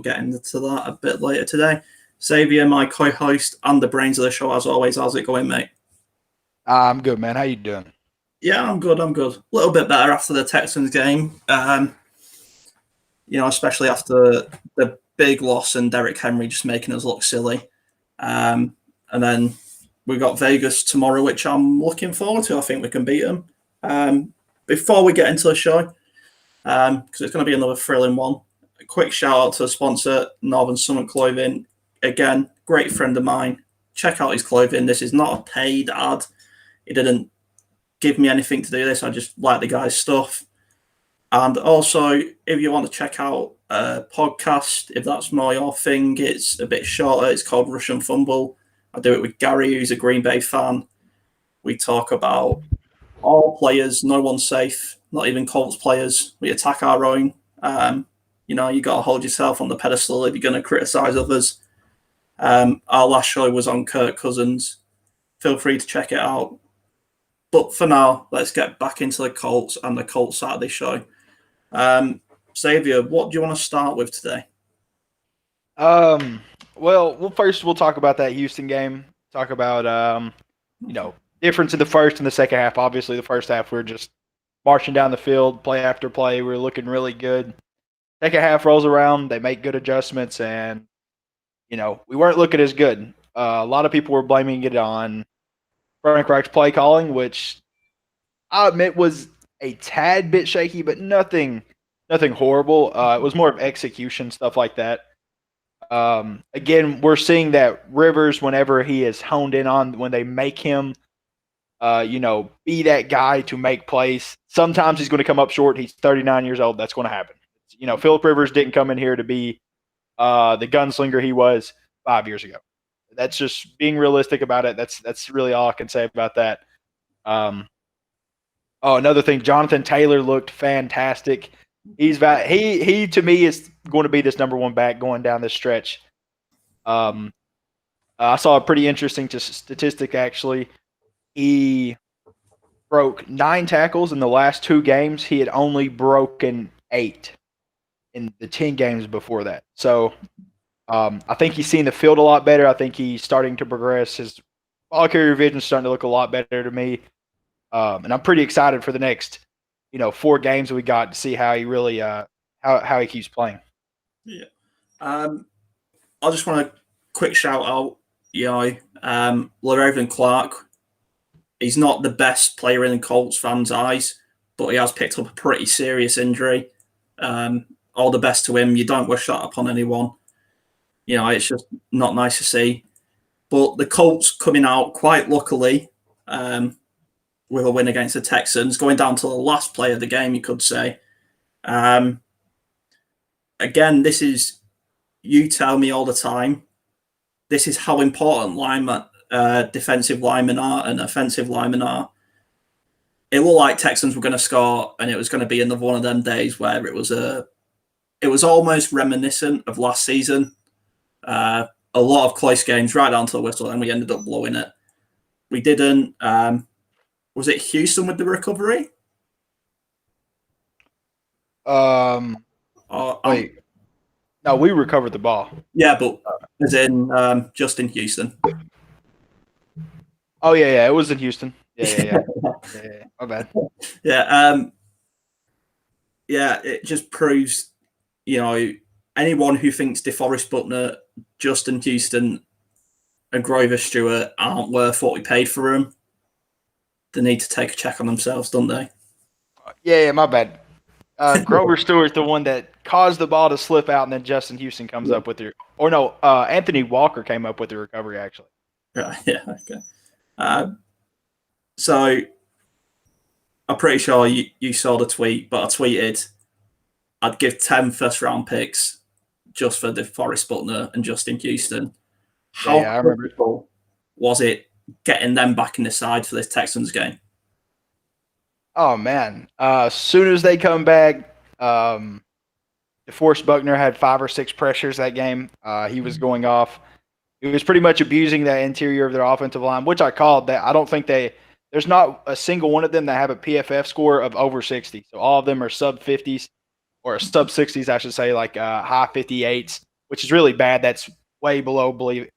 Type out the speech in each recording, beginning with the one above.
get into that a bit later today. Xavier, my co-host and the brains of the show, as always. How's it going, mate? I'm good, man. How you doing? Yeah, I'm good. A little bit better after the Texans game. Especially after the big loss and Derrick Henry just making us look silly. And then we got Vegas tomorrow, which I'm looking forward to. I think we can beat them. Before we get into the show, because it's going to be another thrilling one, a quick shout out to the sponsor, Northern Summit Clothing. Again, great friend of mine. Check out his clothing. This is not a paid ad. He didn't give me anything to do this. I just like the guy's stuff. And also, if you want to check out a podcast, if that's more your thing, it's a bit shorter. It's called Russian Fumble. I do it with Gary, who's a Green Bay fan. We talk about all players. No one's safe, not even Colts players. We attack our own. You got to hold yourself on the pedestal if you're going to criticize others. Our last show was on Kirk Cousins. Feel free to check it out. But for now, let's get back into the Colts and the Colts Saturday show. Xavier, what do you want to start with today? Well, first we'll talk about that Houston game. Talk about difference in the first and the second half. Obviously, the first half we were just marching down the field, play after play. We were looking really good. Second half rolls around, they make good adjustments, and we weren't looking as good. A lot of people were blaming it on Frank Reich's play calling, which I admit was a tad bit shaky, but nothing horrible. It was more of execution, stuff like that. Again, we're seeing that Rivers, whenever he is honed in on, when they make him, be that guy to make plays, sometimes he's going to come up short. He's 39 years old. That's going to happen. Philip Rivers didn't come in here to be the gunslinger he was 5 years ago. That's just being realistic about it. That's really all I can say about that. Another thing, Jonathan Taylor looked fantastic. He to me is going to be this number one back going down this stretch. I saw a pretty interesting statistic actually. He broke 9 tackles in the last 2 games. He had only broken 8 in the 10 games before that. So I think he's seen the field a lot better. I think he's starting to progress. His ball carrier vision is starting to look a lot better to me. And I'm pretty excited for the next, 4 games we got to see how he really how he keeps playing. Yeah. I just want a quick shout out, LaRaven Clark. He's not the best player in the Colts fans' eyes, but he has picked up a pretty serious injury. All the best to him. You don't wish that upon anyone. It's just not nice to see. But the Colts coming out quite luckily with a win against the Texans, going down to the last play of the game, you could say. Again, this is, you tell me all the time, this is how important defensive linemen are and offensive linemen are. It looked like Texans were going to score, and it was going to be another one of them days where it was almost reminiscent of last season. A lot of close games right down to the whistle, and we ended up blowing it. We didn't. Was it Houston with the recovery? Wait. No, we recovered the ball. Yeah, but as in just in Houston. Oh yeah, it was in Houston. Yeah. My bad. Yeah, it just proves, anyone who thinks DeForest Buckner, Justin Houston, and Grover Stewart aren't worth what we paid for them, they need to take a check on themselves, don't they? Yeah, my bad. Grover Stewart's the one that caused the ball to slip out, and then Justin Houston comes up with Anthony Walker came up with the recovery, actually. Right, yeah, okay. So, I'm pretty sure you saw the tweet, but I tweeted, I'd give 10 first-round picks just for DeForest Buckner and Justin Houston. How critical was it getting them back in the side for this Texans game? Oh, man. As soon as they come back, DeForest Buckner had 5 or 6 pressures that game. He was going off. He was pretty much abusing that interior of their offensive line, which I called that. I don't think there's not a single one of them that have a PFF score of over 60. So all of them are sub 50s or sub 60s, I should say, like high 58s. which is really bad. That's way below league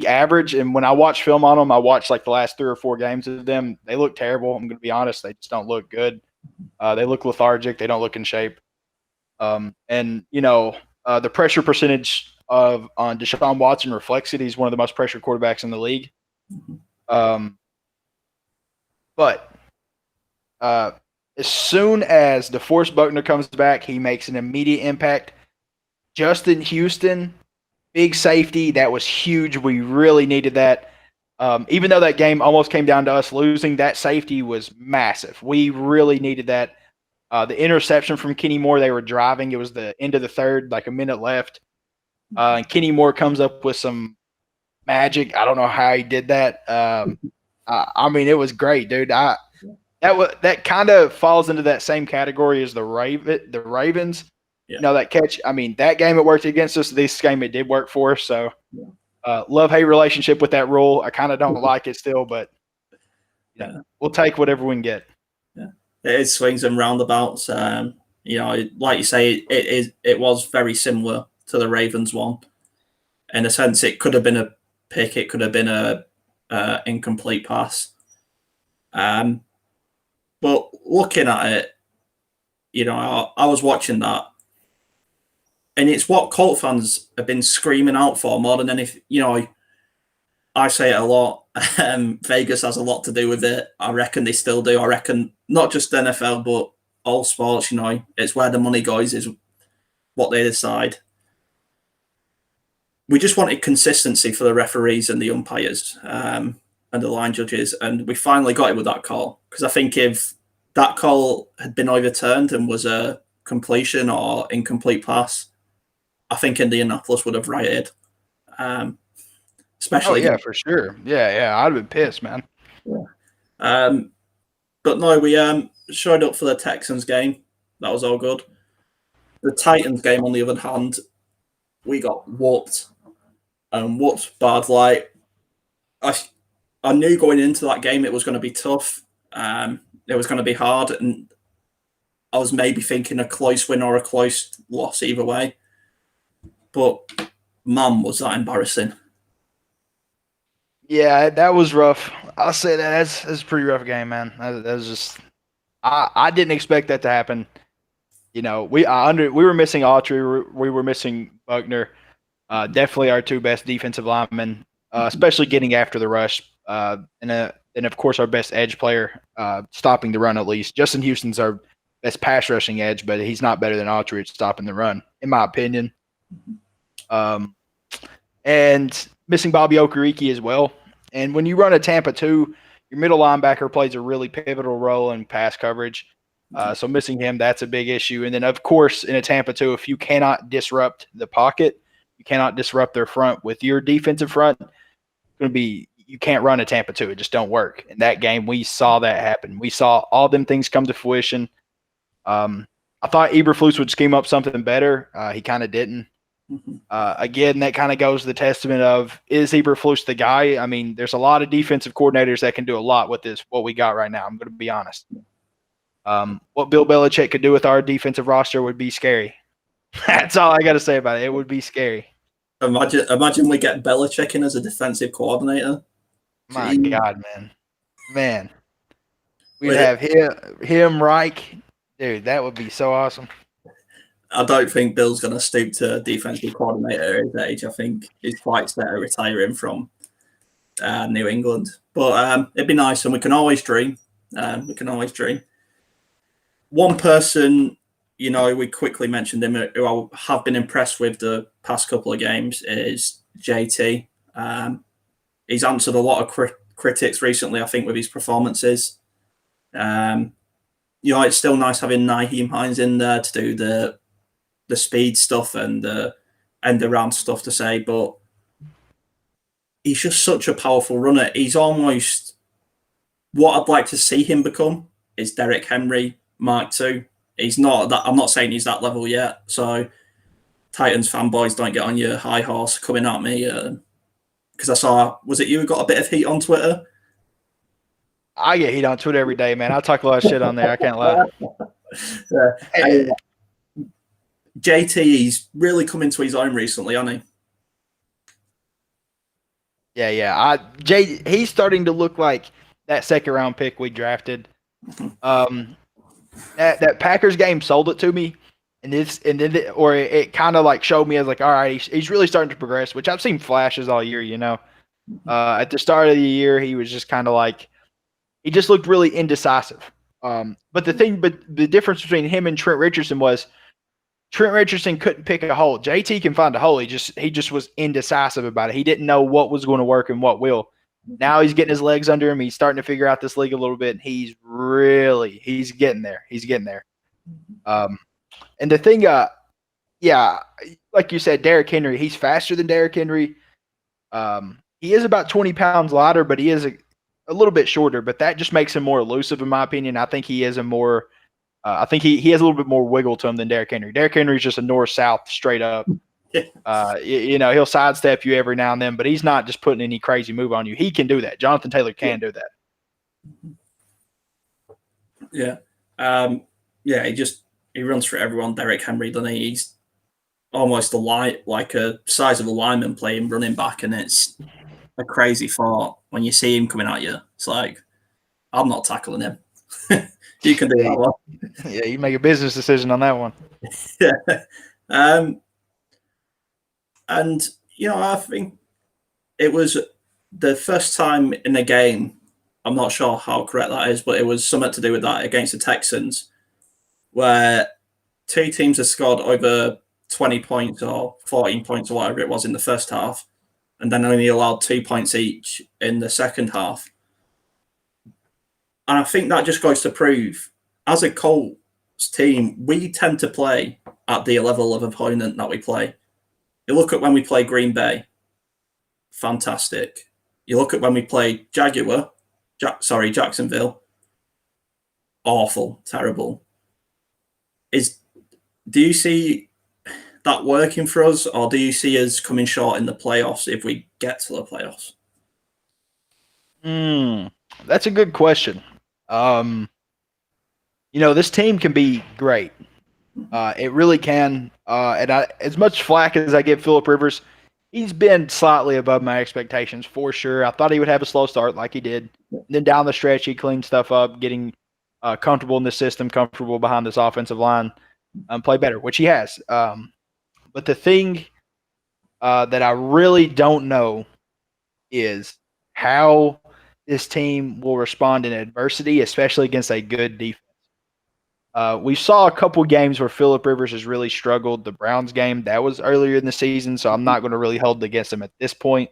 average. And when I watch film on them, I watch like the last 3 or 4 games of them. They look terrible. I'm going to be honest. They just don't look good. They look lethargic. They don't look in shape. And the pressure percentage on Deshaun Watson reflects it. He's one of the most pressured quarterbacks in the league. But as soon as DeForest Buckner comes back, he makes an immediate impact. Justin Houston, big safety, that was huge. We really needed that. Even though that game almost came down to us losing, that safety was massive. We really needed that. The interception from Kenny Moore, they were driving. It was the end of the third, like a minute left. And Kenny Moore comes up with some magic. I don't know how he did that. I mean, it was great, dude. That kind of falls into that same category as the Ravens. Yeah. That catch. I mean, that game it worked against us. This game it did work for us. So, love-hate relationship with that rule. I kind of don't like it still, but we'll take whatever we can get. Yeah, it is swings and roundabouts. Like you say, it was very similar to the Ravens one. In a sense, it could have been a pick. It could have been a incomplete pass. But looking at it, I was watching that. And it's what Colt fans have been screaming out for more than anything. I say it a lot. Vegas has a lot to do with it. I reckon they still do. I reckon not just NFL, but all sports, it's where the money goes is what they decide. We just wanted consistency for the referees and the umpires and the line judges. And we finally got it with that call. Because I think if that call had been overturned and was a completion or incomplete pass, I think Indianapolis would have rioted. Especially, for sure. Yeah, I'd have been pissed, man. Yeah. But no, we showed up for the Texans game. That was all good. The Titans game, on the other hand, we got whooped. And whooped bad. Like, I knew going into that game it was going to be tough. It was going to be hard, and I was maybe thinking a close win or a close loss either way. But, man, was that embarrassing. Yeah, that was rough. I'll say that's a pretty rough game, man. That was just I didn't expect that to happen. We were missing Autry, we were missing Buckner. Definitely our 2 best defensive linemen, especially getting after the rush. And of course our best edge player, stopping the run at least. Justin Houston's our best pass rushing edge, but he's not better than Autry at stopping the run, in my opinion. And missing Bobby Okereke as well. And when you run a Tampa 2, your middle linebacker plays a really pivotal role in pass coverage. So missing him, that's a big issue. And then, of course, in a Tampa 2, if you cannot disrupt the pocket, you cannot disrupt their front with your defensive front, you can't run a Tampa 2. It just don't work. In that game, we saw that happen. We saw all them things come to fruition. I thought Eberflus would scheme up something better. He kind of didn't. Again, that kind of goes to the testament of, is Eberflus the guy? I mean, there's a lot of defensive coordinators that can do a lot with what we got right now. I'm going to be honest. What Bill Belichick could do with our defensive roster would be scary. That's all I got to say about it. It would be scary. Imagine we get Belichick in as a defensive coordinator. My God, man. We'd have him, Reich. Dude, that would be so awesome. I don't think Bill's going to stoop to defensive coordinator at his age. I think he's quite set at retiring from New England. But it'd be nice, and we can always dream. One person, we quickly mentioned him, who I have been impressed with the past couple of games, is JT. He's answered a lot of critics recently, I think, with his performances. It's still nice having Nyheim Hines in there to do the speed stuff and the end around stuff to say, but he's just such a powerful runner. He's almost what I'd like to see him become is Derrick Henry Mark II. He's not that. I'm not saying he's that level yet. So Titans fanboys, don't get on your high horse coming at me because I saw. Was it you who got a bit of heat on Twitter? I get heat on Twitter every day, man. I talk a lot of shit on there. I can't lie. JT, he's really come into his own recently, hasn't he? Yeah. He's starting to look like that second round pick we drafted. That Packers game sold it to me, it kind of like showed me as like, all right, he's really starting to progress, which I've seen flashes all year. At the start of the year, he was just kind of like he just looked really indecisive. But the difference between him and Trent Richardson was Trent Richardson couldn't pick a hole. JT can find a hole. He just was indecisive about it. He didn't know what was going to work and what will. Now he's getting his legs under him. He's starting to figure out this league a little bit. And he's getting there. He's getting there. And the thing, like you said, Derrick Henry, he's faster than Derrick Henry. He is about 20 pounds lighter, but he is a little bit shorter. But that just makes him more elusive, in my opinion. I think he is I think he has a little bit more wiggle to him than Derrick Henry. Derrick Henry is just a north-south straight up. He'll sidestep you every now and then, but he's not just putting any crazy move on you. He can do that. Jonathan Taylor can do that. Yeah. He runs for everyone. Derrick Henry, doesn't he? He's almost like a size of a lineman playing running back, and it's a crazy thought when you see him coming at you. It's like, I'm not tackling him. You can do that one. Yeah, you make a business decision on that one. Yeah. And, I think it was the first time in a game, I'm not sure how correct that is, but it was something to do with that against the Texans, where two teams had scored over 20 points or 14 points or whatever it was in the first half, and then only allowed 2 points each in the second half. And I think that just goes to prove, as a Colts team, we tend to play at the level of opponent that we play. You look at when we play Green Bay, fantastic. You look at when we play Jacksonville, awful, terrible. Do you see that working for us, or do you see us coming short in the playoffs if we get to the playoffs? That's a good question. This team can be great. It really can. And as much flack as I give Phillip Rivers, he's been slightly above my expectations for sure. I thought he would have a slow start like he did. And then down the stretch, he cleaned stuff up, getting comfortable in the system, comfortable behind this offensive line, play better, which he has. But the thing that I really don't know is how this team will respond in adversity, especially against a good defense. We saw a couple games where Phillip Rivers has really struggled. The Browns game, that was earlier in the season, so I'm not going to really hold it against him at this point.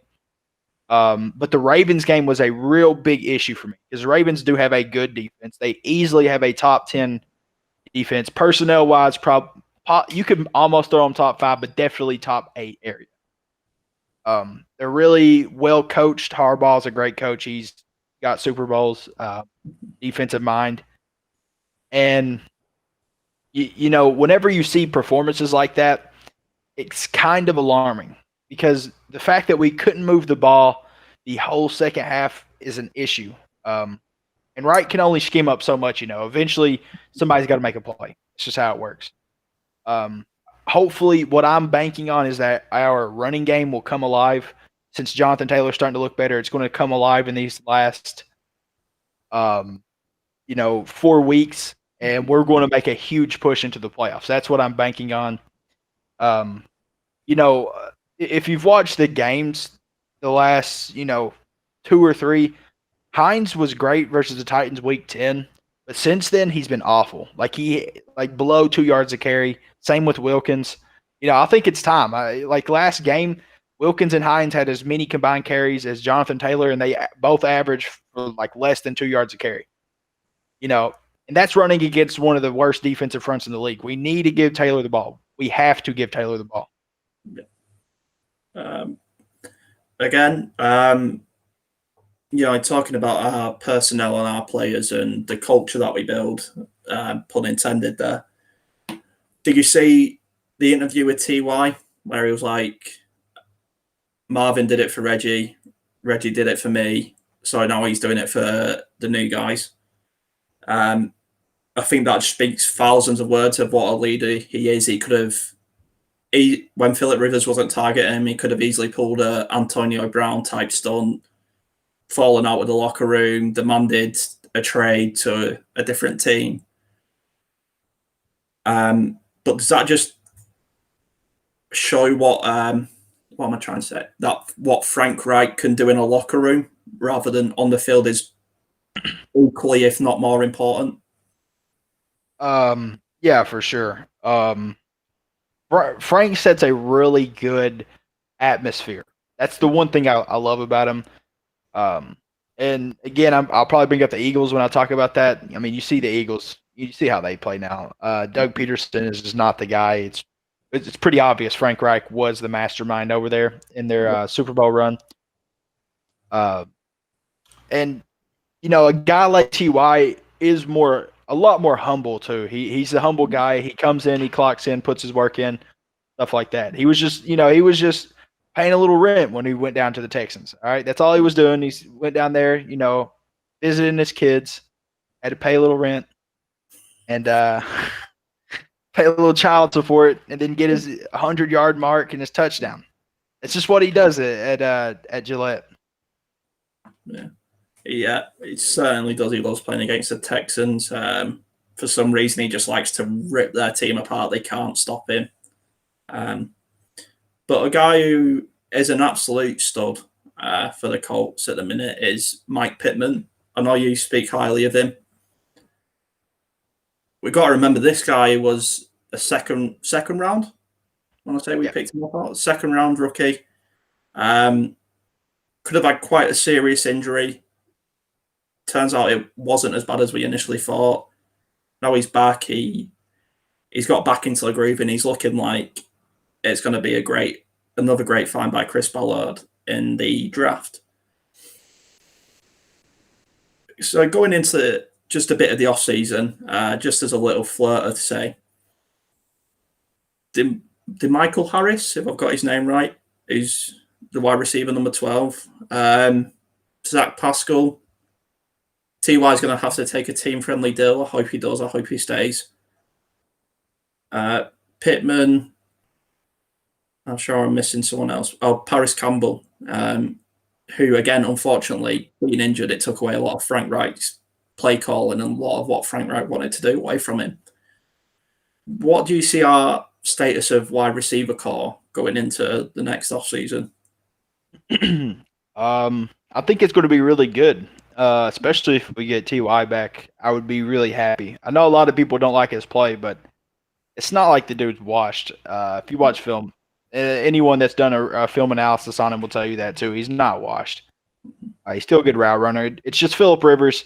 But the Ravens game was a real big issue for me because the Ravens do have a good defense. They easily have a top 10 defense. Personnel-wise, you could almost throw them top 5, but definitely top 8 area. They're really well coached. Harbaugh's a great coach. He's got Super Bowls, defensive mind. And, whenever you see performances like that, it's kind of alarming because the fact that we couldn't move the ball the whole second half is an issue. And Wright can only scheme up so much, Eventually, somebody's got to make a play. It's just how it works. Hopefully, what I'm banking on is that our running game will come alive. Since Jonathan Taylor's starting to look better, it's going to come alive in these last, 4 weeks, and we're going to make a huge push into the playoffs. That's what I'm banking on. If you've watched the games the last, 2 or 3, Hines was great versus the Titans week 10, but since then he's been awful. Below 2 yards a carry. Same with Wilkins. I think it's time. Last game, Wilkins and Hines had as many combined carries as Jonathan Taylor, and they both averaged for less than 2 yards a carry. And that's running against one of the worst defensive fronts in the league. We need to give Taylor the ball. We have to give Taylor the ball. Talking about our personnel and our players and the culture that we build, pun intended there. Did you see the interview with TY where he was like, Marvin did it for Reggie did it for me, so now he's doing it for the new guys? I think that speaks thousands of words of what a leader he is. He could have when Philip Rivers wasn't targeting him, he could have easily pulled a Antonio Brown type stunt, fallen out of the locker room, demanded a trade to a different team. But does that just show what am I trying to say? That what Frank Reich can do in a locker room rather than on the field is equally, if not more important. Yeah, for sure. Frank sets a really good atmosphere. That's the one thing I love about him. And again, I'll probably bring up the Eagles when I talk about that. I mean, you see the Eagles, you see how they play now. Doug Peterson is just not the guy. It's pretty obvious Frank Reich was the mastermind over there in their Super Bowl run. And you know, a guy like Ty is a lot more humble too. He's a humble guy. He comes in, he clocks in, puts his work in, stuff like that. He was just paying a little rent when he went down to the Texans. All right, that's all he was doing. He went down there, visiting his kids, had to pay a little rent, and pay a little child support, and then get his 100-yard mark and his touchdown. It's just what he does at Gillette. Yeah, he certainly does. He loves playing against the Texans. For some reason, he just likes to rip their team apart. They can't stop him. But a guy who is an absolute stud for the Colts at the minute is Mike Pittman. I know you speak highly of him. We've got to remember this guy was a second round. When I say we picked him up, second round rookie. Could have had quite a serious injury. Turns out it wasn't as bad as we initially thought. Now he's back. He's got back into the groove, and he's looking like it's going to be another great find by Chris Ballard in the draft. So going into just a bit of the offseason, just as a little flirter to say, did Michael Harris, if I've got his name right, who's the wide receiver number 12, Zach Pascal, Ty is going to have to take a team-friendly deal. I hope he does. I hope he stays. Pittman, I'm sure I'm missing someone else. Oh, Paris Campbell, who, again, unfortunately, being injured, it took away a lot of Frank Reich's play calling and a lot of what Frank Reich wanted to do away from him. What do you see our status of wide receiver core going into the next offseason? I think it's going to be really good, especially if we get Ty back. I would be really happy. I know a lot of people don't like his play, but it's not like the dude's washed. If you watch film, anyone that's done a film analysis on him will tell you that too. He's not washed. He's still a good route runner. It's just Philip Rivers.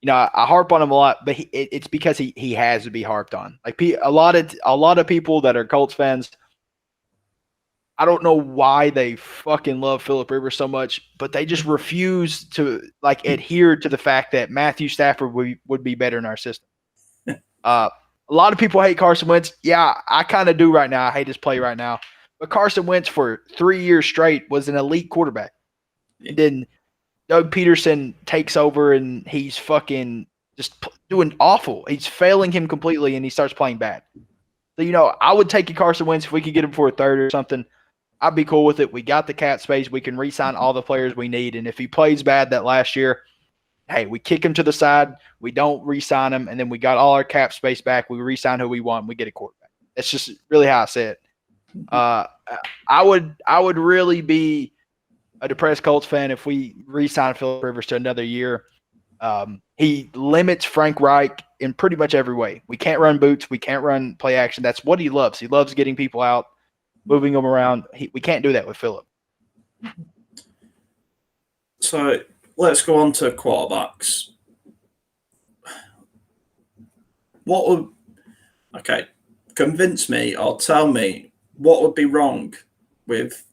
I harp on him a lot, but it's because he has to be harped on. Like a lot of people that are Colts fans, I don't know why they fucking love Philip Rivers so much, but they just refuse to adhere to the fact that Matthew Stafford would be better in our system. A lot of people hate Carson Wentz. Yeah, I kind of do right now. I hate his play right now. But Carson Wentz for 3 years straight was an elite quarterback. And then Doug Peterson takes over and he's fucking just doing awful. He's failing him completely and he starts playing bad. So, I would take a Carson Wentz if we could get him for a third or something. I'd be cool with it. We got the cap space. We can re-sign all the players we need. And if he plays bad that last year, hey, we kick him to the side. We don't re-sign him. And then we got all our cap space back. We re-sign who we want. And we get a quarterback. That's just really how I say it. I would really be a depressed Colts fan if we re-sign Philip Rivers to another year. He limits Frank Reich in pretty much every way. We can't run boots. We can't run play action. That's what he loves. He loves getting people out, moving them around. We can't do that with Philip. So let's go on to quarterbacks. Convince me or tell me what would be wrong with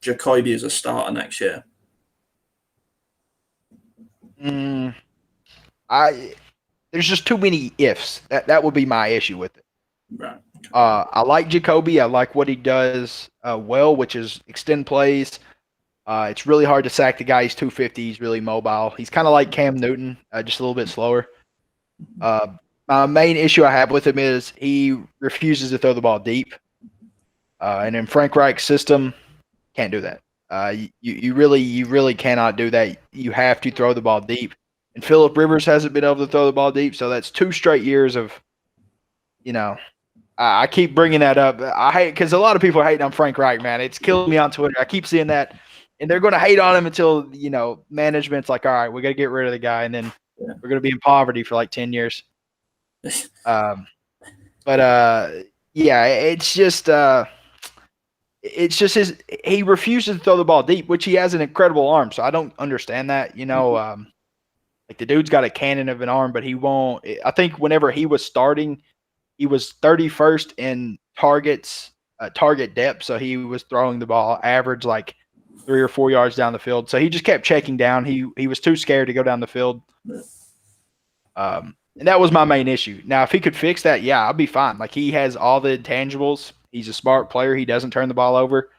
Jacoby as a starter next year? There's just too many ifs. That would be my issue with it. Right. Okay. I like Jacoby. I like what he does well, which is extend plays. It's really hard to sack the guy. He's 250. He's really mobile. He's kind of like Cam Newton, just a little bit slower. My main issue I have with him is he refuses to throw the ball deep. And in Frank Reich's system, can't do that. You really cannot do that. You have to throw the ball deep. And Philip Rivers hasn't been able to throw the ball deep, so that's 2 straight years of, I keep bringing that up. I hate because a lot of people are hating on Frank Reich, man. It's killing me on Twitter. I keep seeing that, and they're going to hate on him until management's like, all right, we got to get rid of the guy, and then we're going to be in poverty for like 10 years. Yeah, it's just he refuses to throw the ball deep, which he has an incredible arm. So I don't understand that. Like the dude's got a cannon of an arm, but he won't. I think whenever he was starting, he was 31st in target depth. So he was throwing the ball average like 3 or 4 yards down the field. So he just kept checking down. He was too scared to go down the field. And that was my main issue. Now, if he could fix that, yeah, I'll be fine. Like he has all the intangibles. He's a smart player. He doesn't turn the ball over.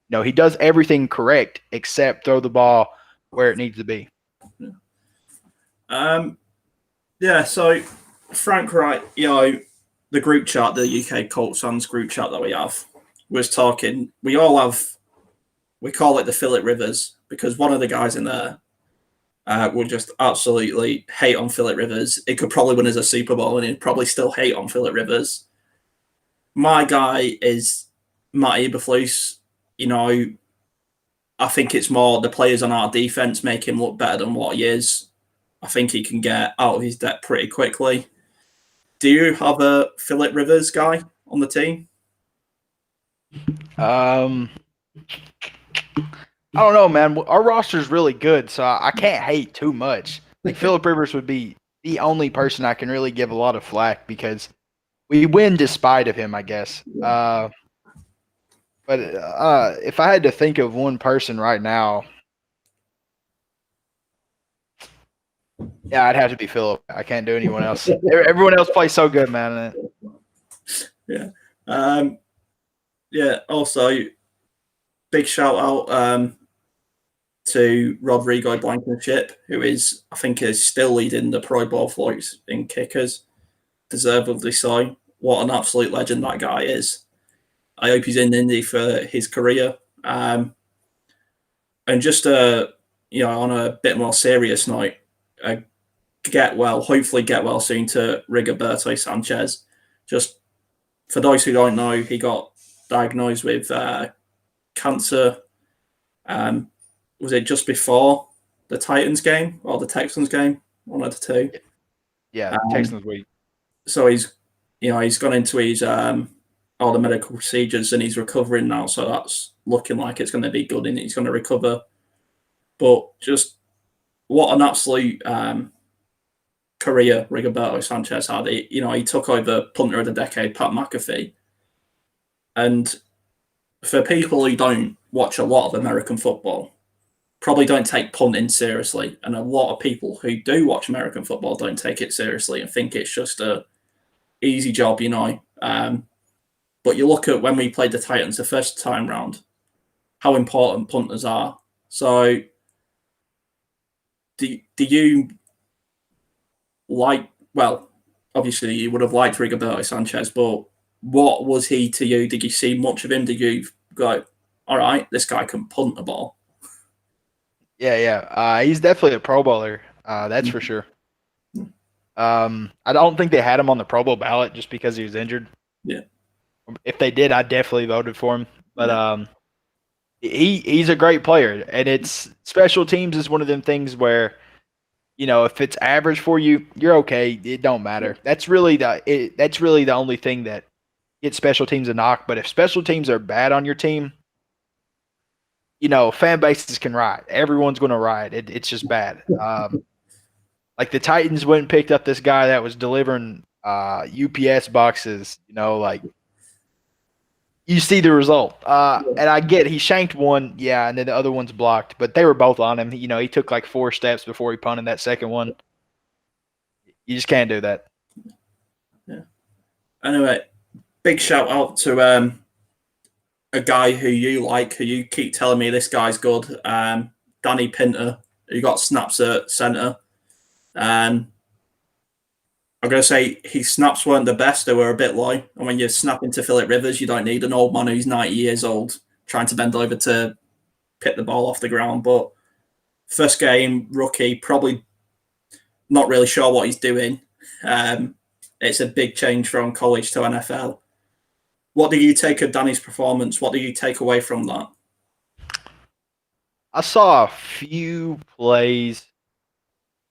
No, he does everything correct except throw the ball where it needs to be. So Frank Wright, the group chat, the UK Colts fans group chat that we have, was talking. We call it the Philip Rivers because one of the guys in there would just absolutely hate on Philip Rivers. It could probably win us a Super Bowl and he'd probably still hate on Philip Rivers. My guy is Matt Eberflus. I think it's more the players on our defense make him look better than what he is. I think he can get out of his depth pretty quickly. Do you have a Philip Rivers guy on the team? I don't know, man. Our roster's really good, so I can't hate too much. Like Philip Rivers would be the only person I can really give a lot of flack because we win despite of him, I guess. But if I had to think of one person right now, yeah, I'd have to be Philip. I can't do anyone else. Everyone else plays so good, man. Yeah. Also, big shout out to Rodrigo Blankenship, who is still leading the Pro Bowl floats in kickers. Deservedly so. What an absolute legend that guy is. I hope he's in Indy for his career. And just on a bit more serious note, hopefully get well soon to Rigoberto Sanchez. Just for those who don't know, he got diagnosed with cancer. Was it just before the Titans game or the Texans game? One of the two. Yeah, Texans week. So he's gone into his all the medical procedures and he's recovering now. So that's looking like it's going to be good and he's going to recover. But just what an absolute career Rigoberto Sanchez had. He took over punter of the decade, Pat McAfee. And for people who don't watch a lot of American football, probably don't take punting seriously. And a lot of people who do watch American football don't take it seriously and think it's just a easy job, But you look at when we played the Titans the first time round, how important punters are. So do you obviously you would have liked Rigoberto Sanchez, but what was he to you? Did you see much of him? Did you go, all right, this guy can punt the ball? Yeah. He's definitely a Pro Bowler. That's for sure. I don't think they had him on the Pro Bowl ballot just because he was injured. Yeah. If they did, I definitely voted for him. But he's a great player, and it's special teams is one of them things where, if it's average for you, you're okay. It don't matter. That's really the only thing that gets special teams a knock. But if special teams are bad on your team, fan bases can riot. Everyone's going to riot. It's just bad. Like the Titans went and picked up this guy that was delivering UPS boxes, you see the result. And I get he shanked one, and then the other one's blocked, but they were both on him. He took like 4 steps before he punted that second one. You just can't do that. Yeah. Anyway, big shout out to a guy who you keep telling me this guy's good, Danny Pinter, who got snaps at centre. I'm going to say his snaps weren't the best. They were a bit low. And when you're snapping to Philip Rivers, you don't need an old man who's 90 years old trying to bend over to pick the ball off the ground. But first game, rookie, probably not really sure what he's doing. It's a big change from college to NFL. What do you take of Danny's performance? What do you take away from that? I saw a few plays.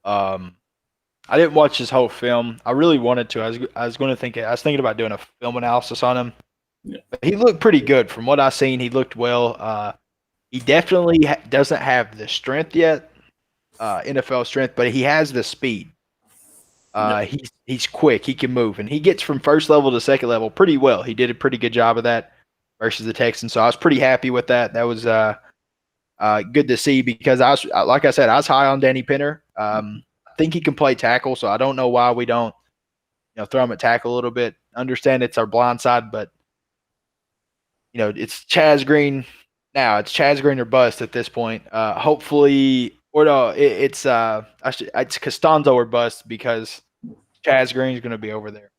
I didn't watch his whole film. I really wanted to. I was thinking about doing a film analysis on him. Yeah. But he looked pretty good from what I've seen. He looked well. He definitely doesn't have the strength yet, NFL strength, but he has the speed. He's quick. He can move, and he gets from first level to second level pretty well. He did a pretty good job of that versus the Texans, so I was pretty happy with that. That was good to see because like I said, I was high on Danny Pinter. I think he can play tackle, so I don't know why we don't, throw him at tackle a little bit. Understand it's our blind side, but it's Chaz Green now. It's Chaz Green or bust at this point. Hopefully, or no, it's Costanzo or bust because Chaz Green's going to be over there.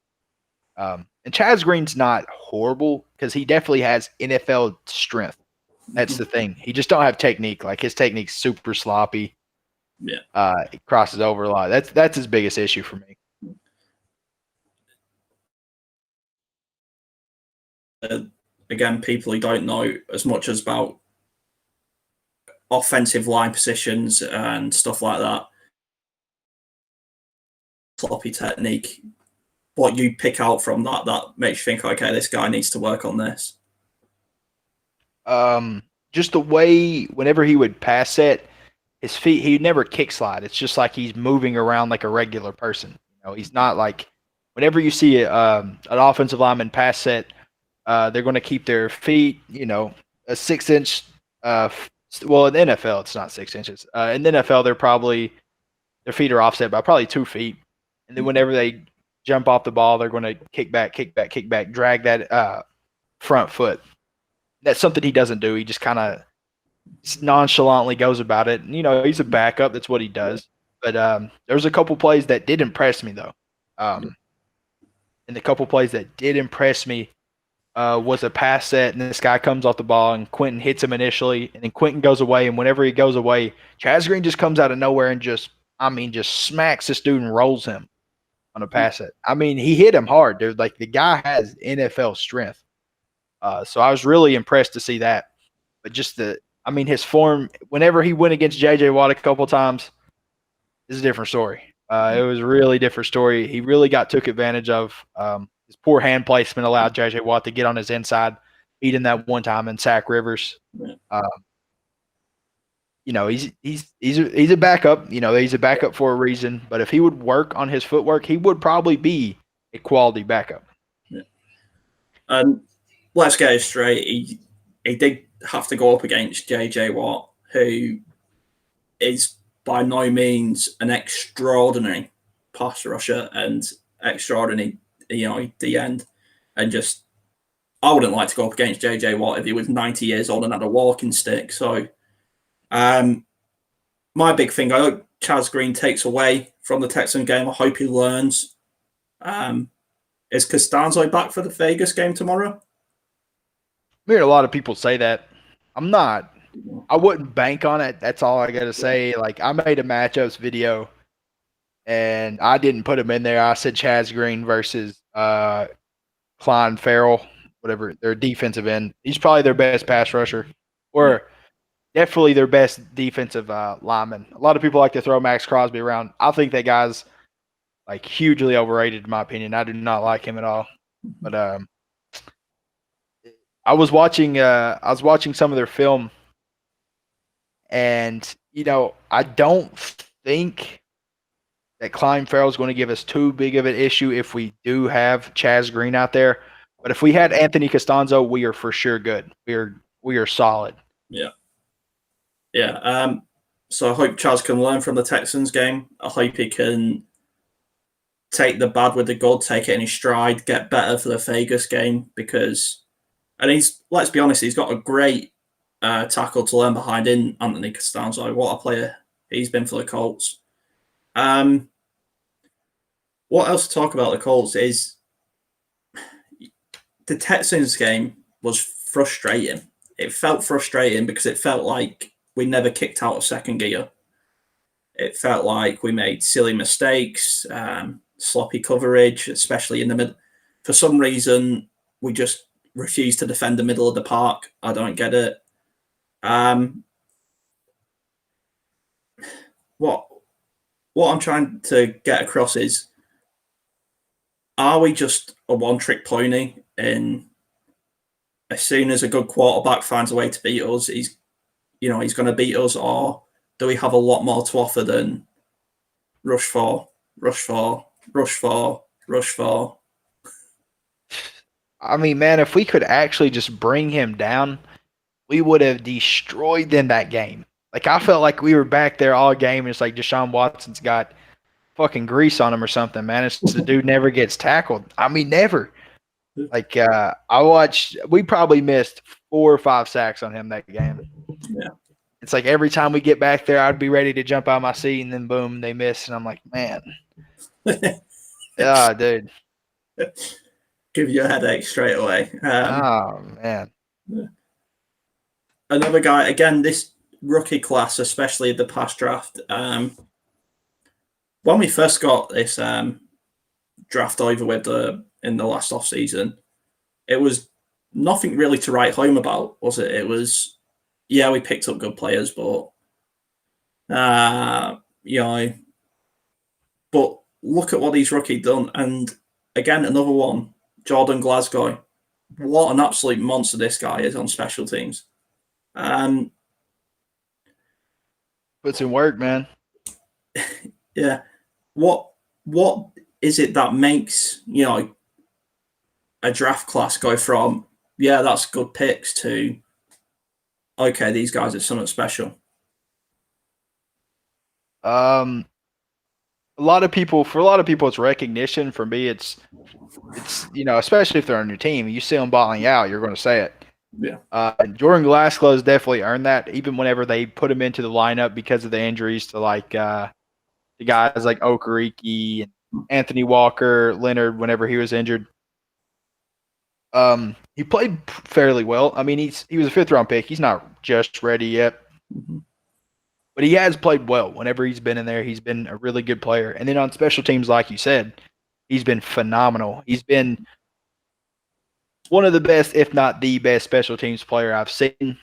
And Chaz Green's not horrible because he definitely has NFL strength. That's the thing. He just don't have technique. Like his technique's super sloppy. Yeah. It crosses over a lot. That's his biggest issue for me. Again, people who don't know as much as about offensive line positions and stuff like that, sloppy technique, what you pick out from that makes you think, okay, this guy needs to work on this. Just the way whenever he would pass set, his feet, he'd never kick slide. It's just like he's moving around like a regular person. He's not like whenever you see an offensive lineman pass set, they're going to keep their feet, a 6 inch. Well, in the NFL, it's not 6 inches. In the NFL, their feet are offset by probably 2 feet, and then whenever they jump off the ball, they're going to kick back, drag that front foot. That's something he doesn't do. He just kind of nonchalantly goes about it. And, he's a backup. That's what he does. But there's a couple plays that did impress me, though. And the couple plays that did impress me was a pass set, and this guy comes off the ball, and Quentin hits him initially, and then Quentin goes away, and whenever he goes away, Chaz Green just comes out of nowhere and just smacks this dude and rolls him on a pass set. He hit him hard, dude. Like, the guy has NFL strength. So I was really impressed to see that. But just his form, whenever he went against J.J. Watt a couple times, is a different story. It was a really different story. He really took advantage of his poor hand placement allowed J.J. Watt to get on his inside, beat him that one time and sack Rivers. He's a backup. He's a backup for a reason. But if he would work on his footwork, he would probably be a quality backup. Yeah. Let's get it straight. He did have to go up against J.J. Watt, who is by no means an extraordinary pass rusher and extraordinary, the end. And just, I wouldn't like to go up against J.J. Watt if he was 90 years old and had a walking stick. So, my big thing, I hope Chaz Green takes away from the Texan game. I hope he learns. Is Costanzo back for the Vegas game tomorrow? I heard a lot of people say that. I'm not. I wouldn't bank on it. That's all I got to say. Like, I made a matchups video, and I didn't put him in there. I said Chaz Green versus Clyde Farrell, whatever, their defensive end. He's probably their best pass rusher, or definitely their best defensive lineman. A lot of people like to throw Max Crosby around. I think that guy's like hugely overrated in my opinion. I do not like him at all. But I was watching some of their film, and I don't think that Clyde Farrell is going to give us too big of an issue if we do have Chaz Green out there. But if we had Anthony Costanzo, we are for sure good. We are solid. Yeah. So I hope Chaz can learn from the Texans game. I hope he can take the bad with the good, take it in his stride, get better for the Vegas game because. And let's be honest, he's got a great tackle to learn behind in Anthony Costanzo. What a player he's been for the Colts. what else to talk about the Colts is the Texans game was frustrating. It felt frustrating because it felt like we never kicked out of second gear. It felt like we made silly mistakes, sloppy coverage, especially in the middle. For some reason, we just refused to defend the middle of the park. I don't get it. What I'm trying to get across is, are we just a one-trick pony? And as soon as a good quarterback finds a way to beat us, he's going to beat us, or do we have a lot more to offer than rush for, rush for, rush for, rush for? I mean, man, if we could actually just bring him down, we would have destroyed them that game. Like, I felt like we were back there all game, and it's like Deshaun Watson's got fucking grease on him or something, man. It's the dude never gets tackled. I mean, never. Like, we probably missed 4 or 5 sacks on him that game. Yeah. It's like every time we get back there, I'd be ready to jump out of my seat, and then boom, they miss. And I'm like, man. Yeah, dude. Give you a headache straight away. Oh, man. Another guy, again, this rookie class, especially the past draft. When we first got this draft over with in the last off season, it was nothing really to write home about, was it? It was, yeah, we picked up good players, but but look at what these rookie done. And again, another one, Jordan Glasgow. What an absolute monster this guy is on special teams. Puts in work, man. Yeah. What is it that makes, a draft class go from, yeah, that's good picks, to, okay, these guys are something special? For a lot of people, it's recognition. For me, it's especially if they're on your team, you see them balling out, you're going to say it. Yeah. Jordan Glasgow has definitely earned that, even whenever they put him into the lineup because of the injuries to the guys like Okereke and Anthony Walker, Leonard, whenever he was injured. He played fairly well. I mean, he was a 5th-round pick. He's not just ready yet. Mm-hmm. But he has played well. Whenever he's been in there, he's been a really good player. And then on special teams, like you said, he's been phenomenal. He's been one of the best, if not the best, special teams player I've seen.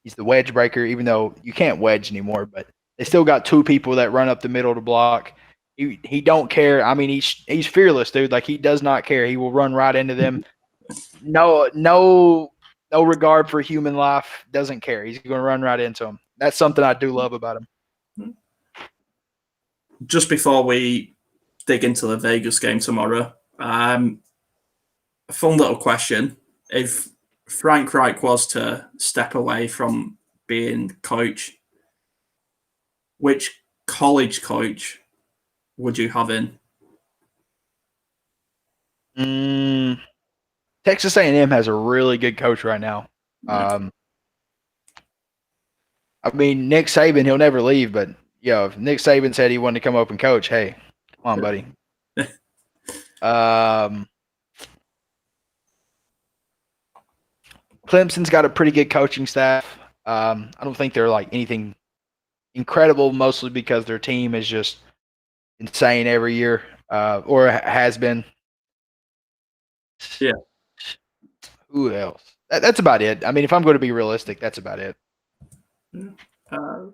He's the wedge breaker, even though you can't wedge anymore. But they still got 2 people that run up the middle to block. He don't care. I mean, he's fearless, dude. Like, he does not care. He will run right into them. No regard for human life. Doesn't care. He's going to run right into them. That's something I do love about him. Just before we dig into the Vegas game tomorrow, a fun little question. If Frank Reich was to step away from being coach, which college coach would you have in? Texas A&M has a really good coach right now. I mean, Nick Saban, he'll never leave, but if Nick Saban said he wanted to come up and coach, hey, come on, buddy. Clemson's got a pretty good coaching staff. I don't think they're like anything incredible, mostly because their team is just insane every year, or has been. Yeah. Who else? That's about it. I mean, if I'm going to be realistic, that's about it. So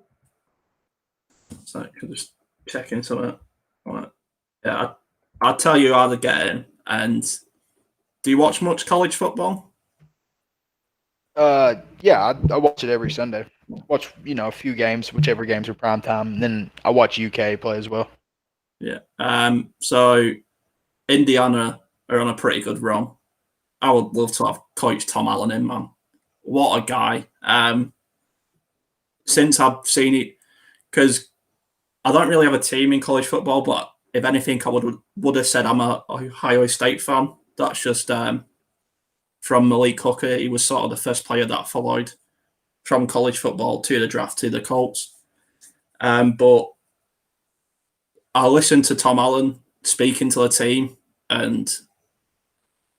I can just check in something. Right. Yeah, I'll tell you how to get in. And do you watch much college football? Yeah, I watch it every Sunday. Watch, a few games, whichever games are prime time, and then I watch UK play as well. Yeah. So Indiana are on a pretty good run. I would love to have Coach Tom Allen in, man. What a guy. Since I've seen it, because I don't really have a team in college football, but if anything, I would have said I'm a Ohio State fan. That's just from Malik Hooker. He was sort of the first player that followed from college football to the draft to the Colts. But I listened to Tom Allen speaking to the team, and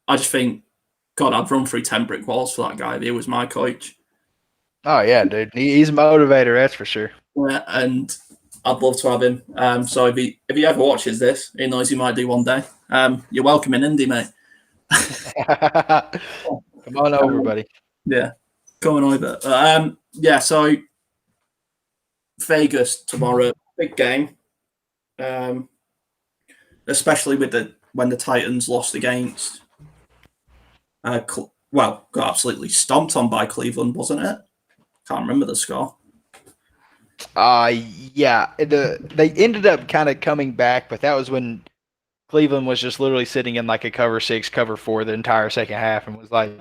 I just think, God, I'd run through 10 brick walls for that guy if he was my coach. Oh yeah, dude. He's a motivator, that's for sure. Yeah, and I'd love to have him. So if he ever watches this, he knows he might do one day. You're welcome in Indy, mate. Come on over, buddy. Yeah, coming over. Yeah, so Vegas tomorrow, big game. Especially with when the Titans lost against. Got absolutely stomped on by Cleveland, wasn't it? Can't remember the score. Yeah. They ended up kind of coming back, but that was when Cleveland was just literally sitting in like a cover 6, cover 4 the entire second half, and was like,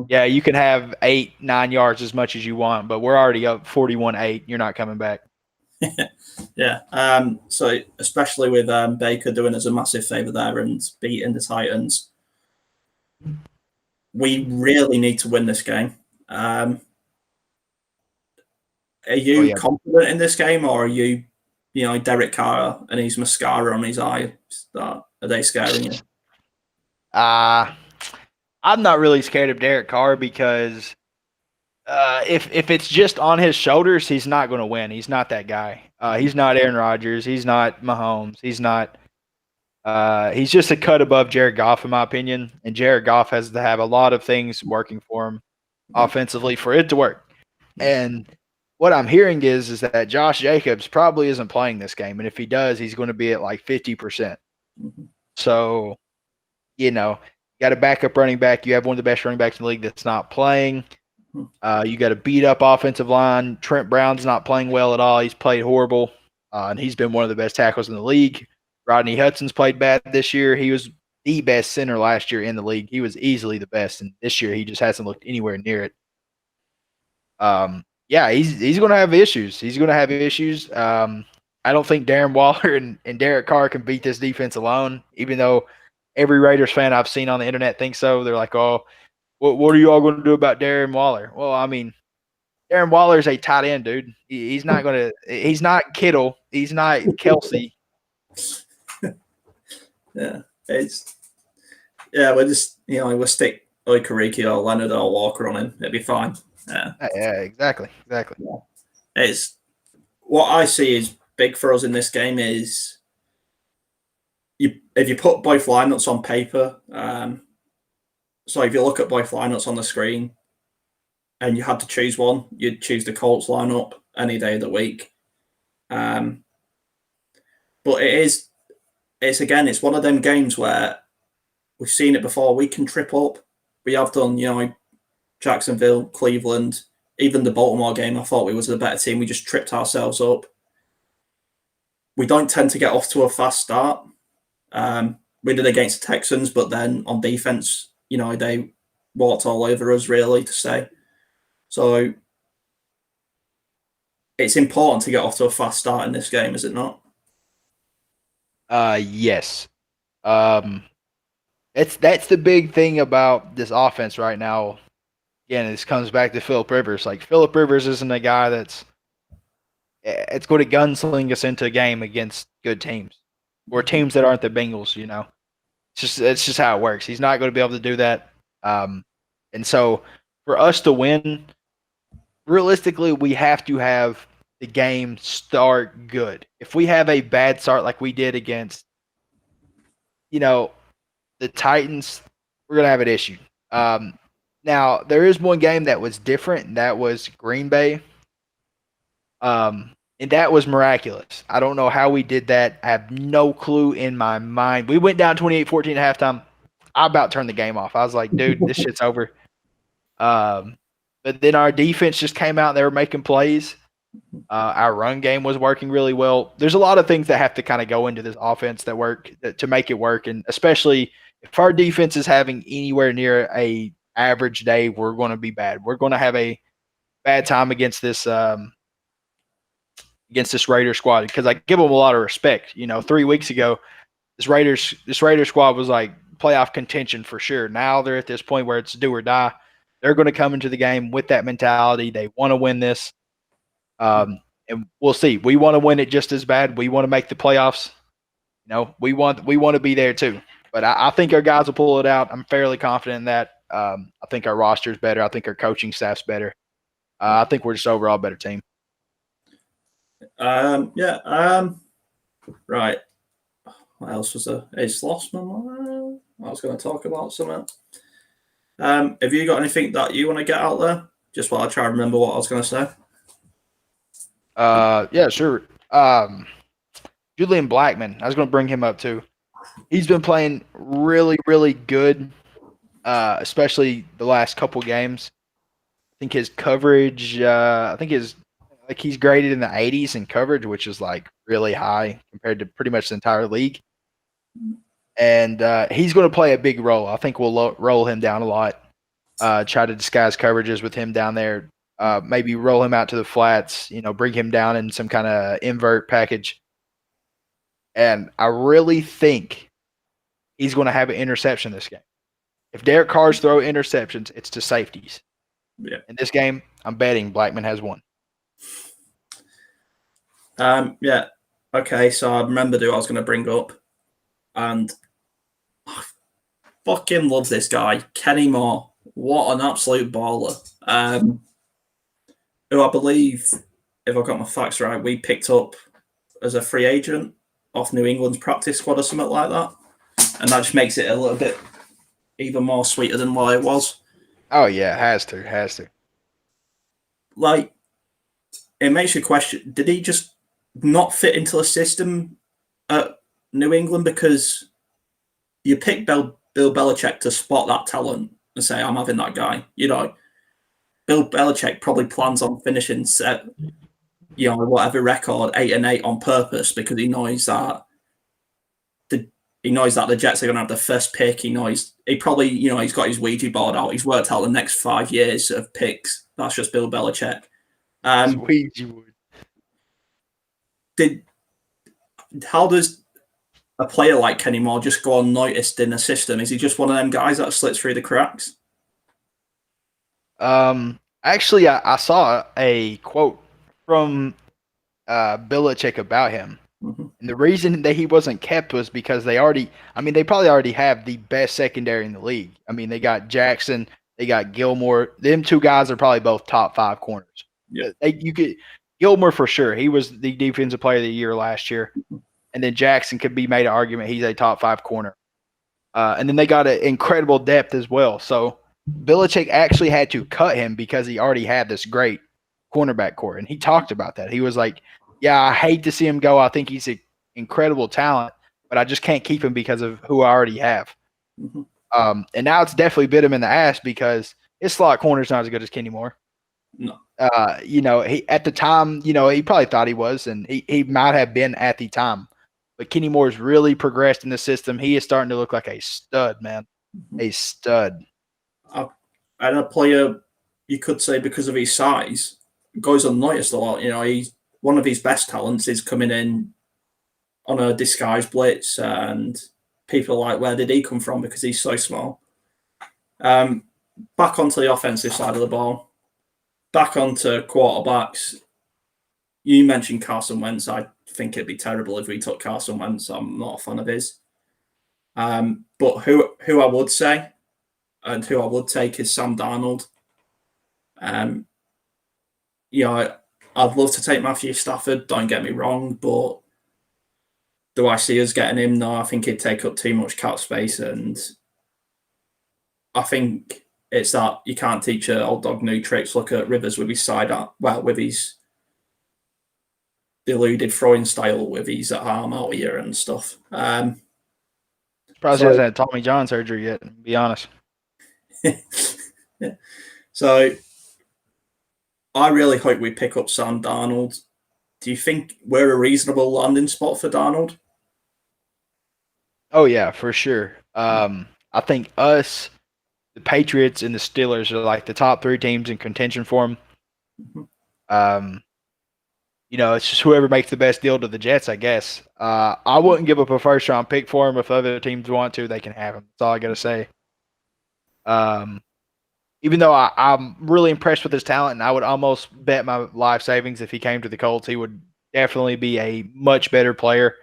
yeah, you can have 8-9 yards as much as you want, but we're already up 41-8. You're not coming back. Yeah. So especially with Baker doing us a massive favor there and beating the Titans, we really need to win this game. Are you confident in this game, or are you Derek Carr and his mascara on his eye? Are they scaring you? I'm not really scared of Derek Carr because if it's just on his shoulders, he's not going to win. He's not that guy. He's not Aaron Rodgers. He's not Mahomes. He's not. He's just a cut above Jared Goff, in my opinion. And Jared Goff has to have a lot of things working for him offensively for it to work. And what I'm hearing is that Josh Jacobs probably isn't playing this game. And if he does, he's going to be at like 50%. So, you got a backup running back. You have one of the best running backs in the league that's not playing. You got a beat up offensive line. Trent Brown's not playing well at all. He's played horrible. And he's been one of the best tackles in the league. Rodney Hudson's played bad this year. He was the best center last year in the league. He was easily the best. And this year he just hasn't looked anywhere near it. Yeah, he's going to have issues. He's going to have issues. I don't think Darren Waller and Derek Carr can beat this defense alone, even though every Raiders fan I've seen on the internet thinks so. They're like, oh, what are you all going to do about Darren Waller? Well, I mean, Darren Waller's a tight end, dude. He's not Kittle. He's not Kelsey. Yeah, we'll just we'll stick Okereke or Leonard or Walker on him. It'll be fine. Yeah, exactly. Yeah. It's what I see is big for us in this game is if you put both lineups on paper. So if you look at both lineups on the screen, and you had to choose one, you'd choose the Colts lineup any day of the week. But it's one of them games where we've seen it before. We can trip up. We have done, Jacksonville, Cleveland, even the Baltimore game. I thought we was a better team. We just tripped ourselves up. We don't tend to get off to a fast start. We did against the Texans, but then on defense, they walked all over us, really, to say. So it's important to get off to a fast start in this game, is it not? Yes. That's the big thing about this offense right now. Again, this comes back to Phillip Rivers. Like, Phillip Rivers isn't a guy it's going to gunsling us into a game against good teams or teams that aren't the Bengals. It's just how it works. He's not going to be able to do that. And so for us to win, realistically, we have to have the game start good. If we have a bad start like we did against, the Titans, we're going to have an issue. Now, there is one game that was different, and that was Green Bay. And that was miraculous. I don't know how we did that. I have no clue in my mind. We went down 28-14 at halftime. I about turned the game off. I was like, dude, this shit's over. But then our defense just came out and they were making plays. Our run game was working really well. There's a lot of things that have to kind of go into this offense to make it work. And especially if our defense is having anywhere near a average day, we're going to be bad. We're going to have a bad time against this Raider squad, because I give them a lot of respect. 3 weeks ago, this Raider squad was like playoff contention for sure. Now they're at this point where it's do or die. They're going to come into the game with that mentality. They want to win this. And we'll see. We want to win it just as bad. We want to make the playoffs. we want to be there too. But I think our guys will pull it out. I'm fairly confident in that. I think our roster is better. I think our coaching staff's better. I think we're just overall a better team. Right. What else was there? Ace Lossman. I was going to talk about something. Have you got anything that you want to get out there? Just while I try to remember what I was going to say. Yeah, sure. Julian Blackman. I was going to bring him up too. He's been playing really, really good, especially the last couple games. I think his coverage. He's graded in the 80s in coverage, which is like really high compared to pretty much the entire league. And he's going to play a big role. I think we'll roll him down a lot. Try to disguise coverages with him down there. Maybe roll him out to the flats. Bring him down in some kind of invert package. And I really think he's going to have an interception this game. If Derek Carr's throw interceptions, it's to safeties. Yeah. In this game, I'm betting Blackman has one. Yeah. Okay, so I remembered who I was going to bring up. And I fucking love this guy, Kenny Moore. What an absolute baller. Who I believe, if I got my facts right, we picked up as a free agent off New England's practice squad or something like that. And that just makes it a little bit even more sweeter than what it was. Oh, yeah, has to. Like, it makes you question, did he just not fit into the system at New England? Because you pick Bill Belichick to spot that talent and say, I'm having that guy. Bill Belichick probably plans on finishing whatever record 8-8 on purpose because he knows that the Jets are going to have the first pick. He probably, he's got his Ouija board out. He's worked out the next 5 years of picks. That's just Bill Belichick. Ouija board. How does a player like Kenny Moore just go unnoticed in the system? Is he just one of them guys that slits through the cracks? Actually, I saw a quote from Belichick about him. Mm-hmm. And the reason that he wasn't kept was because they probably already have the best secondary in the league. I mean, they got Jackson, they got Gilmore. Them two guys are probably both top 5 corners. Yeah. Gilmore for sure. He was the defensive player of the year last year. And then Jackson could be made an argument he's a top 5 corner. And then they got an incredible depth as well. So Belichick actually had to cut him because he already had this great cornerback core. And he talked about that. He was like, yeah, I hate to see him go. I think he's an incredible talent, but I just can't keep him because of who I already have. Mm-hmm. And now it's definitely bit him in the ass because his slot corner is not as good as Kenny Moore. No. He at the time, he probably thought he was, and he might have been at the time. But Kenny Moore's really progressed in the system. He is starting to look like a stud, man. Mm-hmm. A stud. And a player, you could say, because of his size, goes unnoticed a lot. He's one of his best talents is coming in on a disguised blitz, and people are like, where did he come from? Because he's so small. Back onto the offensive side of the ball. Back onto quarterbacks. You mentioned Carson Wentz. I think it'd be terrible if we took Carson Wentz. I'm not a fan of his. But who I would say and who I would take is Sam Darnold. I'd love to take Matthew Stafford, don't get me wrong, but do I see us getting him? No, I think he'd take up too much cap space, and I think it's that you can't teach an old dog new tricks. Look at Rivers with his with his deluded throwing style, with his arm out here and stuff. Probably hasn't had Tommy John surgery yet, to be honest. Yeah. So I really hope we pick up Sam Darnold. Do you think we're a reasonable landing spot for Darnold? Oh, yeah, for sure. I think us, the Patriots, and the Steelers are like the top 3 teams in contention for him. Mm-hmm. It's just whoever makes the best deal to the Jets, I guess. I wouldn't give up a first-round pick for him. If other teams want to, they can have him. That's all I got to say. Even though I'm really impressed with his talent, and I would almost bet my life savings if he came to the Colts, he would definitely be a much better player.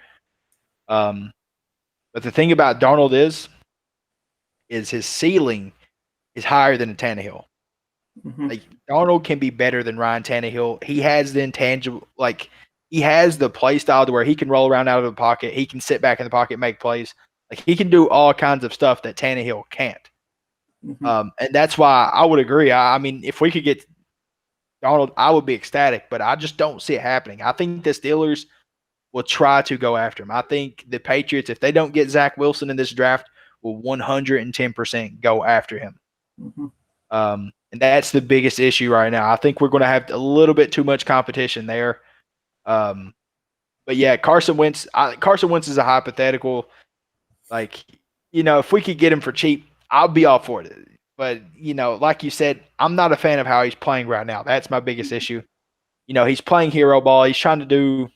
But the thing about Darnold is his ceiling is higher than Tannehill. Mm-hmm. Like Darnold can be better than Ryan Tannehill. He has the intangible, like he has the play style to where he can roll around out of the pocket. He can sit back in the pocket, make plays. Like he can do all kinds of stuff that Tannehill can't. Mm-hmm. And that's why I would agree. I mean, if we could get Darnold, I would be ecstatic, but I just don't see it happening. I think the Steelers will try to go after him. I think the Patriots, if they don't get Zach Wilson in this draft, will 110% go after him. Mm-hmm. And that's the biggest issue right now. I think we're going to have a little bit too much competition there. But yeah, Carson Wentz is a hypothetical. Like, if we could get him for cheap, I'll be all for it. But, like you said, I'm not a fan of how he's playing right now. That's my biggest issue. He's playing hero ball. He's trying to do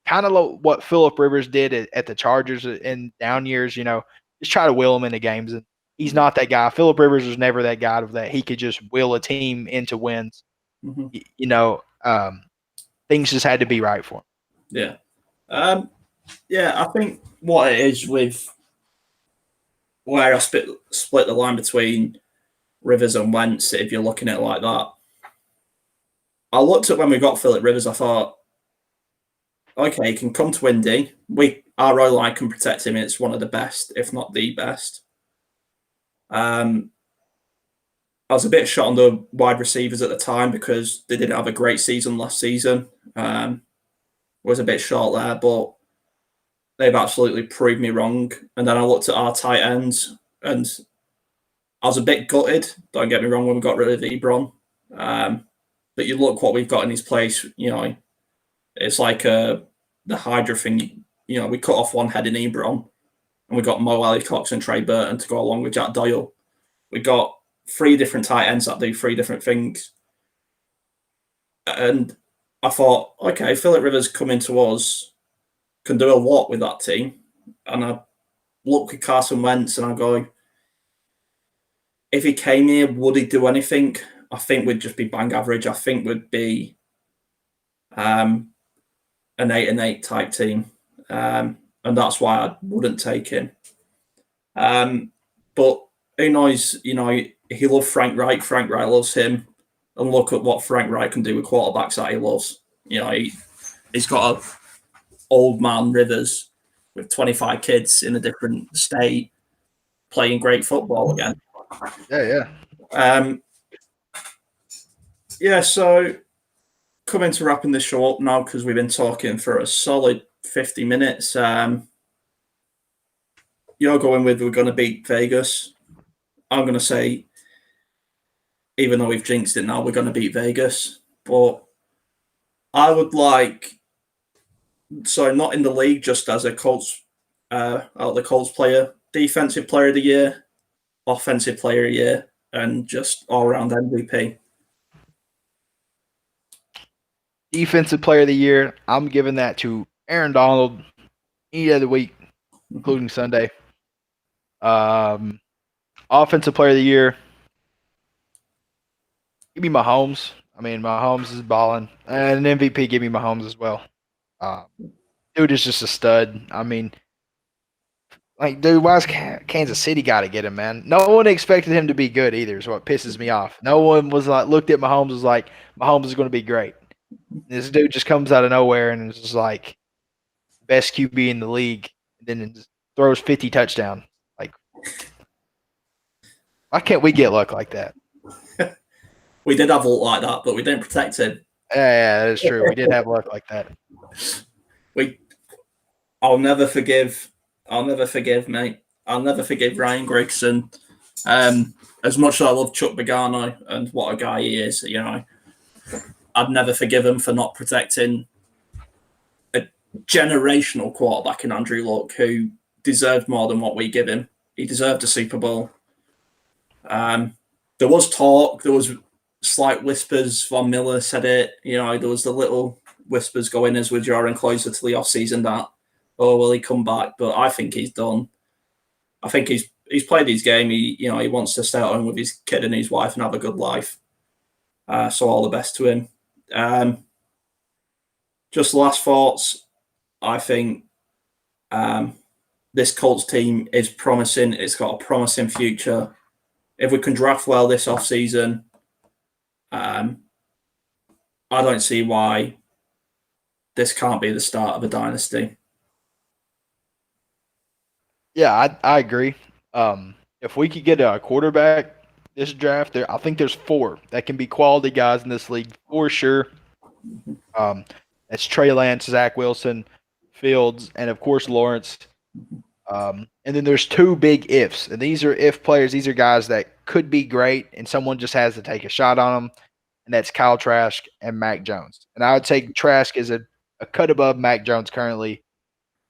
kind of what Phillip Rivers did at the Chargers in down years, just try to will him into games. And he's not that guy. Phillip Rivers was never that guy of that. He could just will a team into wins. Mm-hmm. Things just had to be right for him. Yeah. I think what it is with where I split the line between Rivers and Wentz, if you're looking at it like that, I looked at when we got Phillip Rivers, I thought, okay, he can come to Indy. Our O-line can protect him. It's one of the best, if not the best. I was a bit shot on the wide receivers at the time because they didn't have a great season last season. Was a bit short there, but they've absolutely proved me wrong. And then I looked at our tight ends, and I was a bit gutted. Don't get me wrong, when we got rid of Ebron. But you look what we've got in his place. It's like the Hydra thing. We cut off one head in Ebron, and we got Mo Alley-Cox and Trey Burton to go along with Jack Doyle. We got 3 different tight ends that do 3 different things. And I thought, okay, Phillip Rivers coming to us can do a lot with that team. And I look at Carson Wentz and I go, if he came here, would he do anything? I think we'd just be bang average. I think we'd be an 8-8 type team. And that's why I wouldn't take him. But who knows, he loves Frank Reich. Frank Reich loves him. And look at what Frank Reich can do with quarterbacks that he loves. He's got a old man Rivers with 25 kids in a different state playing great football again. Yeah. So coming to wrapping this show up now because we've been talking for a solid 50 minutes. You're going with we're going to beat Vegas. I'm going to say, even though we've jinxed it now, we're going to beat Vegas. But I would like, so not in the league, just as a Colts, the Colts player, defensive player of the year, offensive player of the year, and just all-around MVP. Defensive player of the year, I'm giving that to Aaron Donald any day of the week, including Sunday. Offensive player of the year, give me Mahomes. I mean, Mahomes is balling. And an MVP, give me Mahomes as well. Dude is just a stud. I mean, dude, why's Kansas City got to get him, man? No one expected him to be good either, is what pisses me off. No one was looked at Mahomes was like, Mahomes is going to be great. This dude just comes out of nowhere and is just like best QB in the league, and then just throws 50 touchdowns. Why can't we get luck like that? We did have luck like that, but we didn't protect him. Yeah, that is true. We did have luck like that. I'll never forgive, mate. I'll never forgive Ryan Grigson. As much as I love Chuck Pagano and what a guy he is, I'd never forgive him for not protecting a generational quarterback in Andrew Luck who deserved more than what we give him. He deserved a Super Bowl. There was talk, there was slight whispers. Von Miller said it. There was the little whispers going as we're drawing closer to the off-season that, will he come back? But I think he's done. I think he's played his game. He wants to stay at home with his kid and his wife and have a good life. So all the best to him. Just last thoughts. I think This Colts team is promising. It's got a promising future. If we can draft well this offseason, I don't see why this can't be the start of a dynasty. Yeah, I agree. If we could get a quarterback this draft, I think there's 4 that can be quality guys in this league for sure. That's Trey Lance, Zach Wilson, Fields, and of course Lawrence. And then there's 2 big ifs, and these are if players. These are guys that could be great, and someone just has to take a shot on them, and that's Kyle Trask and Mac Jones. And I would say Trask is a cut above Mac Jones currently.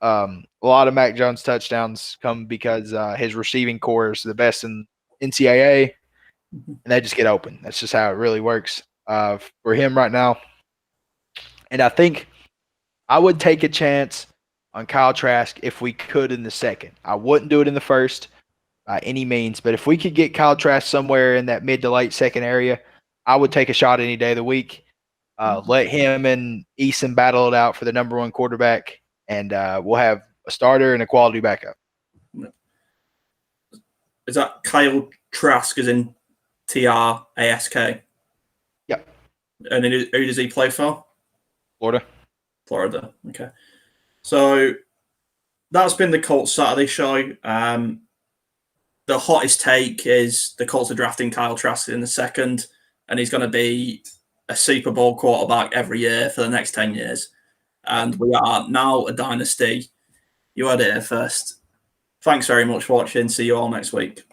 A lot of Mac Jones touchdowns come because his receiving core is the best in NCAA, and they just get open. That's just how it really works for him right now. And I think I would take a chance on Kyle Trask if we could in the second. I wouldn't do it in the first by any means, but if we could get Kyle Trask somewhere in that mid to late second area, I would take a shot any day of the week. Let him and Eason battle it out for the number 1 quarterback, and we'll have a starter and a quality backup. Is that Kyle Trask as in Trask? Yep. And who does he play for? Florida. Okay. So that's been the Colts Saturday show. The hottest take is the Colts are drafting Kyle Trask in the second, and he's going to be a Super Bowl quarterback every year for the next 10 years. And we are now a dynasty. You heard it here first. Thanks very much for watching. See you all next week.